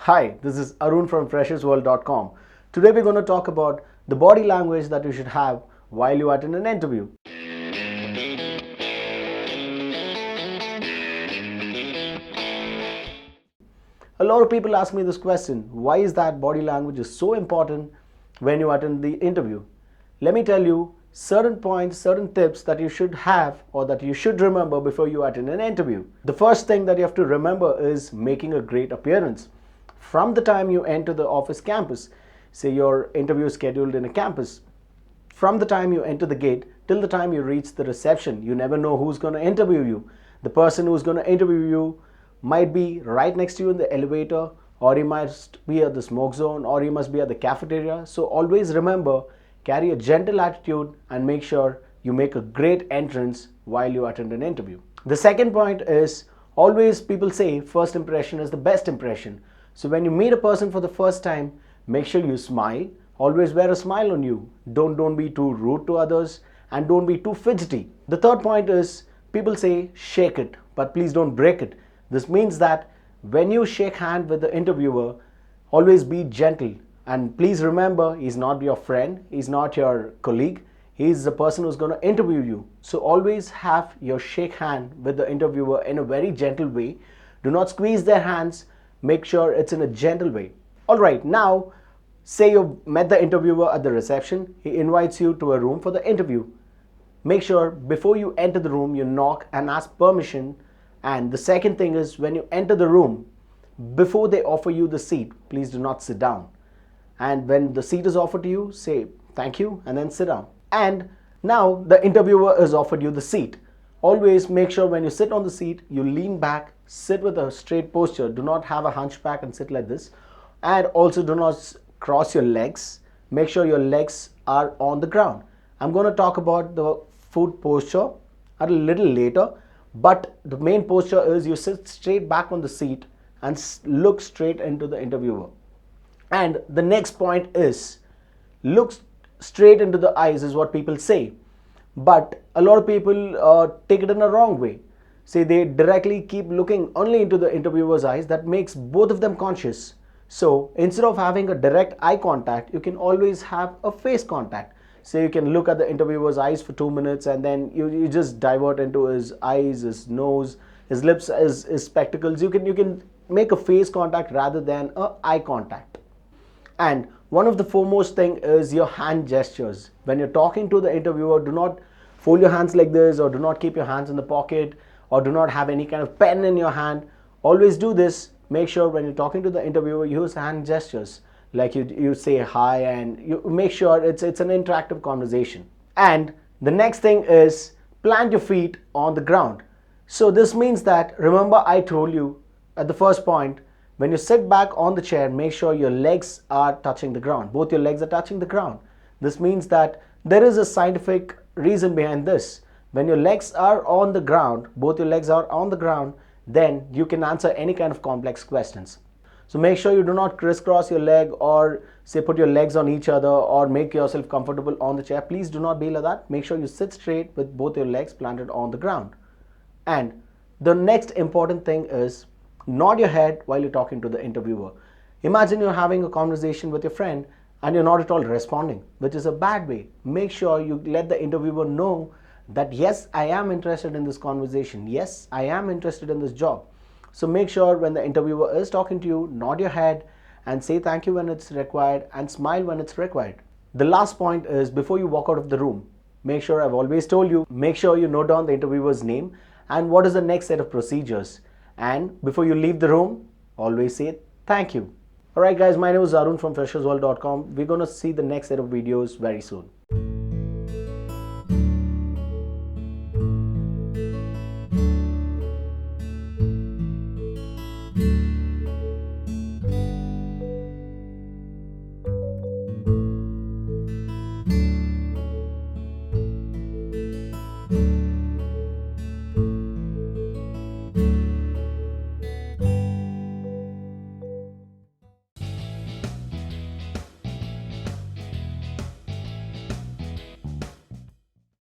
Hi, this is Arun from freshersworld.com. Today we're going to talk about the body language that you should have while you attend an interview. A lot of people ask me this question, why is that body language is so important when you attend the interview? Let me tell you certain points, certain tips that you should have or that you should remember before you attend an interview. The first thing that you have to remember is making a great appearance. From the time you enter the office campus, say your interview is scheduled in a campus, from the time you enter the gate till the time you reach the reception, you never know who's going to interview you. The person who's going to interview you might be right next to you in the elevator, or he must be at the smoke zone, or he must be at the cafeteria. So always remember, carry a gentle attitude and make sure you make a great entrance while you attend an interview. The second point is, always people say first impression is the best impression. So when you meet a person for the first time, make sure you smile. Always wear a smile on you. Don't be too rude to others and don't be too fidgety. The third point is, people say shake it, but please don't break it. This means that when you shake hand with the interviewer, always be gentle. And please remember, he's not your friend, he's not your colleague, he's the person who's going to interview you. So always have your shake hand with the interviewer in a very gentle way. Do not squeeze their hands, make sure it's in a gentle way. Alright, now say you met the interviewer at the reception, he invites you to a room for the interview. Make sure before you enter the room, you knock and ask permission. And the second thing is, when you enter the room, before they offer you the seat, please do not sit down. And when the seat is offered to you, say thank you and then sit down. And now the interviewer has offered you the seat. Always make sure when you sit on the seat, you lean back, sit with a straight posture. Do not have a hunchback and sit like this. And also do not cross your legs. Make sure your legs are on the ground. I'm going to talk about the foot posture a little later. But the main posture is you sit straight back on the seat and look straight into the interviewer. And the next point is, look straight into the eyes is what people say. But a lot of people take it in a wrong way. Say they directly keep looking only into the interviewer's eyes. That makes both of them conscious. So instead of having a direct eye contact, you can always have a face contact. So you can look at the interviewer's eyes for 2 minutes and then you just divert into his eyes, his nose, his lips, his spectacles. You can make a face contact rather than a eye contact. And one of the foremost thing is your hand gestures. When you're talking to the interviewer, do not fold your hands like this, or do not keep your hands in the pocket, or do not have any kind of pen in your hand. Always do this. Make sure when you're talking to the interviewer, use hand gestures. Like you say hi, and you make sure it's an interactive conversation. And the next thing is, plant your feet on the ground. So this means that, remember I told you at the first point, when you sit back on the chair, make sure your legs are touching the ground. Both your legs are touching the ground. This means that there is a scientific reason behind this. When your legs are on the ground, both your legs are on the ground, then you can answer any kind of complex questions. So make sure you do not crisscross your leg, or say put your legs on each other, or make yourself comfortable on the chair. Please do not be like that. Make sure you sit straight with both your legs planted on the ground. And the next important thing is, nod your head while you're talking to the interviewer. Imagine you're having a conversation with your friend and you're not at all responding, which is a bad way. Make sure you let the interviewer know that yes, I am interested in this conversation. Yes, I am interested in this job. So make sure when the interviewer is talking to you, nod your head and say thank you when it's required and smile when it's required. The last point is, before you walk out of the room, make sure, I've always told you, make sure you note down the interviewer's name and what is the next set of procedures. And before you leave the room, always say thank you. Alright guys, my name is Arun from freshersworld.com. We're going to see the next set of videos very soon.